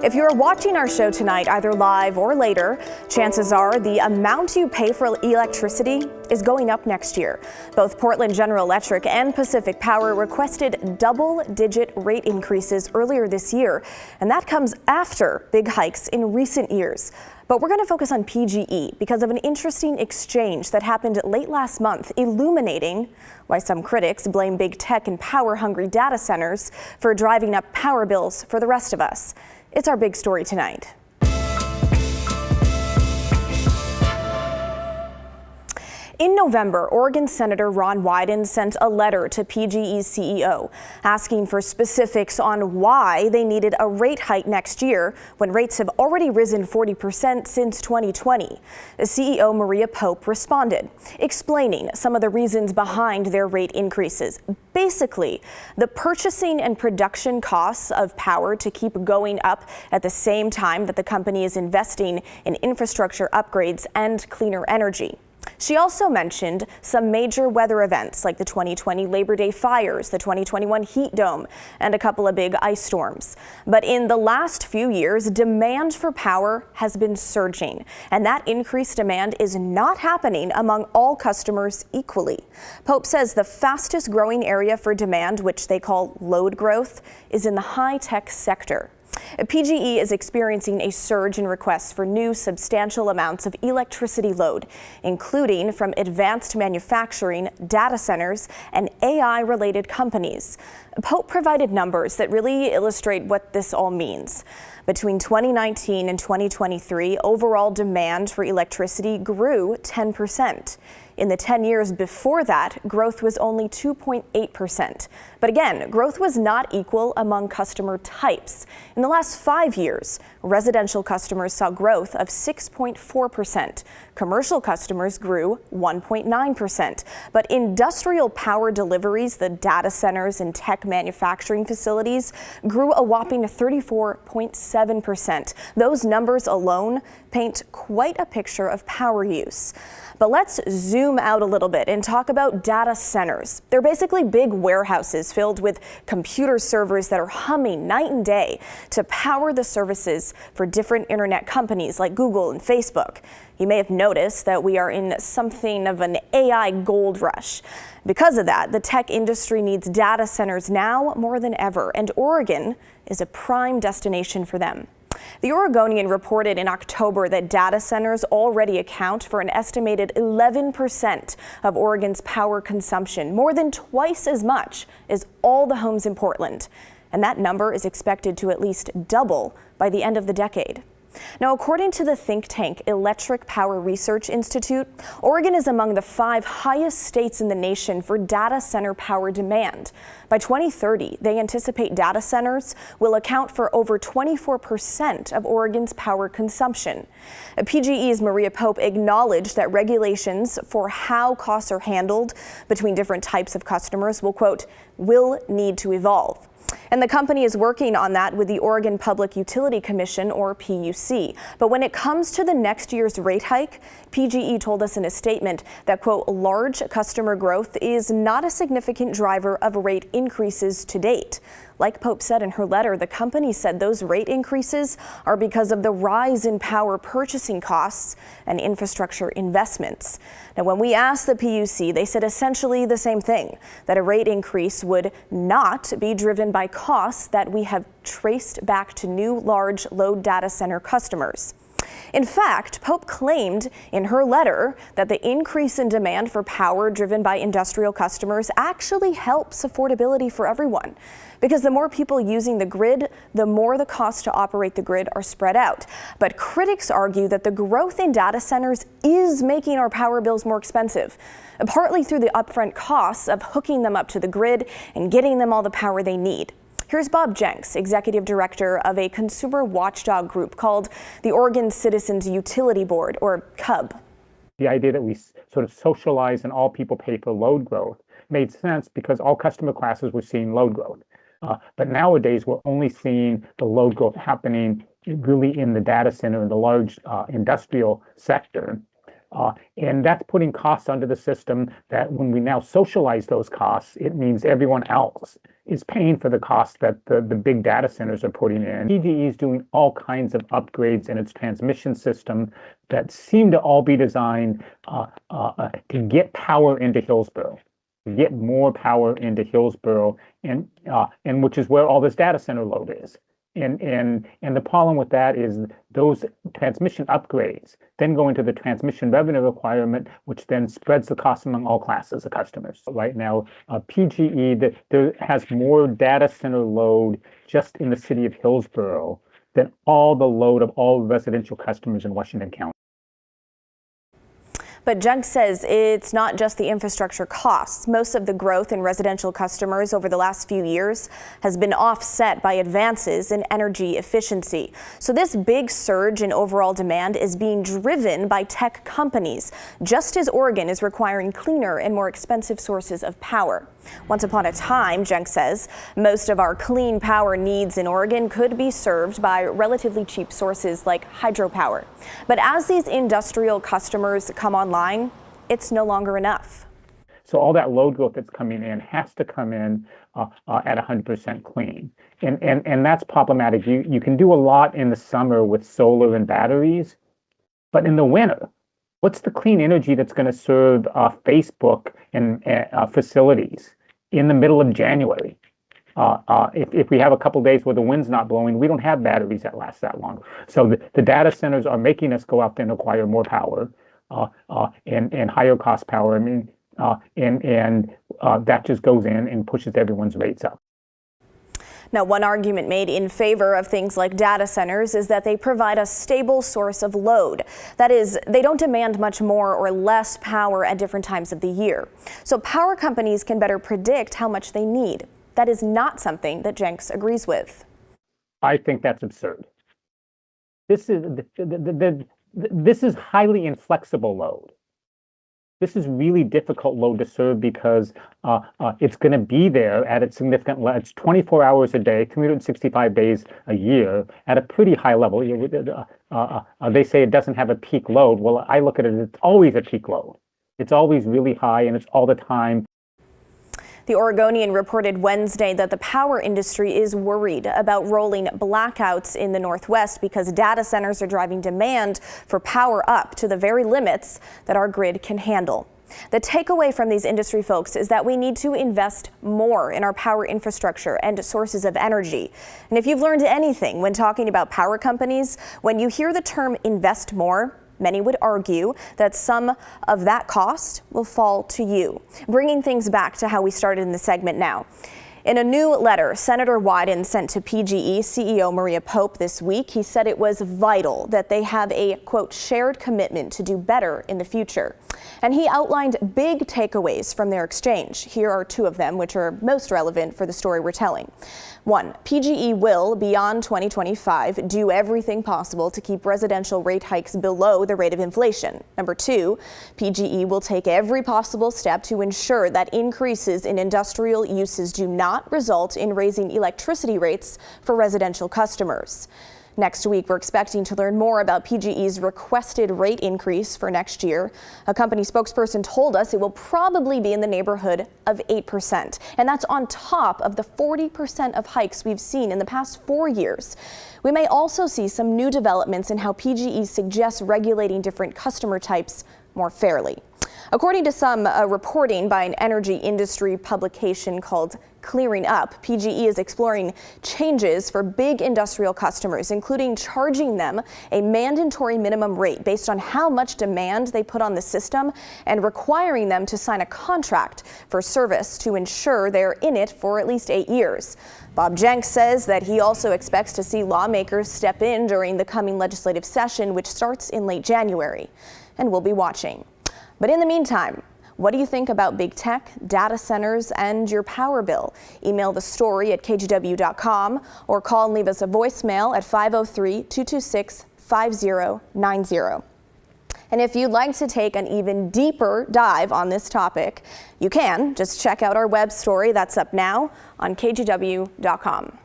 If you're watching our show tonight, either live or later, chances are the amount you pay for electricity is going up next year. Both Portland General Electric and Pacific Power requested double-digit rate increases earlier this year, and that comes after big hikes in recent years. But we're going to focus on PGE because of an interesting exchange that happened late last month, illuminating why some critics blame big tech and power-hungry data centers for driving up power bills for the rest of us. It's our big story tonight. In November, Oregon Senator Ron Wyden sent a letter to PGE's CEO asking for specifics on why they needed a rate hike next year when rates have already risen 40% since 2020. The CEO Maria Pope responded, explaining some of the reasons behind their rate increases. Basically, the purchasing and production costs of power to keep going up at the same time that the company is investing in infrastructure upgrades and cleaner energy. She also mentioned some major weather events like the 2020 Labor Day fires, the 2021 heat dome, and a couple of big ice storms. But in the last few years, demand for power has been surging, and that increased demand is not happening among all customers equally. Pope says the fastest growing area for demand, which they call load growth, is in the high-tech sector. PGE is experiencing a surge in requests for new substantial amounts of electricity load, including from advanced manufacturing, data centers, and AI-related companies. Pope provided numbers that really illustrate what this all means. Between 2019 and 2023, overall demand for electricity grew 10%. In the 10 years before that, growth was only 2.8%. But again, growth was not equal among customer types. In the last 5 years, residential customers saw growth of 6.4%. Commercial customers grew 1.9%. But industrial power deliveries, the data centers and tech manufacturing facilities, grew a whopping 34.7%. Those numbers alone paint quite a picture of power use. But let's zoom out a little bit and talk about data centers. They're basically big warehouses filled with computer servers that are humming night and day to power the services for different internet companies like Google and Facebook. You may have noticed that we are in something of an AI gold rush. Because of that, the tech industry needs data centers now more than ever, and Oregon is a prime destination for them. The Oregonian reported in October that data centers already account for an estimated 11% of Oregon's power consumption, more than twice as much as all the homes in Portland. And that number is expected to at least double by the end of the decade. Now, according to the think tank Electric Power Research Institute, Oregon is among the 5 highest states in the nation for data center power demand. By 2030, they anticipate data centers will account for over 24% of Oregon's power consumption. PGE's Maria Pope acknowledged that regulations for how costs are handled between different types of customers will, quote, will need to evolve. And the company is working on that with the Oregon Public Utility Commission, or PUC. But when it comes to the next year's rate hike, PGE told us in a statement that, quote, large customer growth is not a significant driver of rate increases to date. Like Pope said in her letter, the company said those rate increases are because of the rise in power purchasing costs and infrastructure investments. Now, when we asked the PUC, they said essentially the same thing, that a rate increase would not be driven by costs that we have traced back to new large load data center customers. In fact, Pope claimed in her letter that the increase in demand for power driven by industrial customers actually helps affordability for everyone. Because the more people using the grid, the more the costs to operate the grid are spread out. But critics argue that the growth in data centers is making our power bills more expensive, partly through the upfront costs of hooking them up to the grid and getting them all the power they need. Here's Bob Jenks, executive director of a consumer watchdog group called the Oregon Citizens Utility Board, or CUB. The idea that we sort of socialize and all people pay for load growth made sense because all customer classes were seeing load growth. But nowadays, we're only seeing the load growth happening really in the data center and the large industrial sector. And that's putting costs under the system that when we now socialize those costs, it means everyone else is paying for the cost that the big data centers are putting in. PGE is doing all kinds of upgrades in its transmission system that seem to all be designed to get power into Hillsboro, to get more power into Hillsboro, and which is where all this data center load is. And the problem with that is those transmission upgrades then go into the transmission revenue requirement, which then spreads the cost among all classes of customers. Right now, PGE there has more data center load just in the city of Hillsboro than all the load of all residential customers in Washington County. But Junk says it's not just the infrastructure costs. Most of the growth in residential customers over the last few years has been offset by advances in energy efficiency. So this big surge in overall demand is being driven by tech companies, just as Oregon is requiring cleaner and more expensive sources of power. Once upon a time, Junk says, most of our clean power needs in Oregon could be served by relatively cheap sources like hydropower. But as these industrial customers come online, it's no longer enough. So all that load growth that's coming in has to come in at 100% clean. And that's problematic. You can do a lot in the summer with solar and batteries, but in the winter, what's the clean energy that's going to serve Facebook and facilities in the middle of January? If we have a couple days where the wind's not blowing, we don't have batteries that last that long. So the data centers are making us go out there and acquire more power and higher cost power. I mean, that just goes in and pushes everyone's rates up. Now, one argument made in favor of things like data centers is that they provide a stable source of load. That is, they don't demand much more or less power at different times of the year. So power companies can better predict how much they need. That is not something that Jenks agrees with. I think that's absurd. This is highly inflexible load. This is really difficult load to serve because it's going to be there at its significant level. It's 24 hours a day, 365 days a year at a pretty high level. They say it doesn't have a peak load. Well, I look at it, it's always a peak load. It's always really high and it's all the time. The Oregonian reported Wednesday that the power industry is worried about rolling blackouts in the Northwest because data centers are driving demand for power up to the very limits that our grid can handle. The takeaway from these industry folks is that we need to invest more in our power infrastructure and sources of energy. And if you've learned anything when talking about power companies, when you hear the term invest more, many would argue that some of that cost will fall to you. Bringing things back to how we started in the segment now. In a new letter Senator Wyden sent to PGE CEO Maria Pope this week, he said it was vital that they have a, quote, shared commitment to do better in the future. And he outlined big takeaways from their exchange. Here are two of them, which are most relevant for the story we're telling. One, PGE will, beyond 2025, do everything possible to keep residential rate hikes below the rate of inflation. Number two, PGE will take every possible step to ensure that increases in industrial uses do not result in raising electricity rates for residential customers. Next week, we're expecting to learn more about PGE's requested rate increase for next year. A company spokesperson told us it will probably be in the neighborhood of 8%. And that's on top of the 40% of hikes we've seen in the past 4 years. We may also see some new developments in how PGE suggests regulating different customer types more fairly. According to some reporting by an energy industry publication called Clearing Up, PGE is exploring changes for big industrial customers, including charging them a mandatory minimum rate based on how much demand they put on the system and requiring them to sign a contract for service to ensure they're in it for at least 8 years. Bob Jenks says that he also expects to see lawmakers step in during the coming legislative session, which starts in late January. And we'll be watching. But in the meantime, what do you think about big tech, data centers, and your power bill? Email the story at kgw.com or call and leave us a voicemail at 503-226-5090. And if you'd like to take an even deeper dive on this topic, you can just check out our web story that's up now on kgw.com.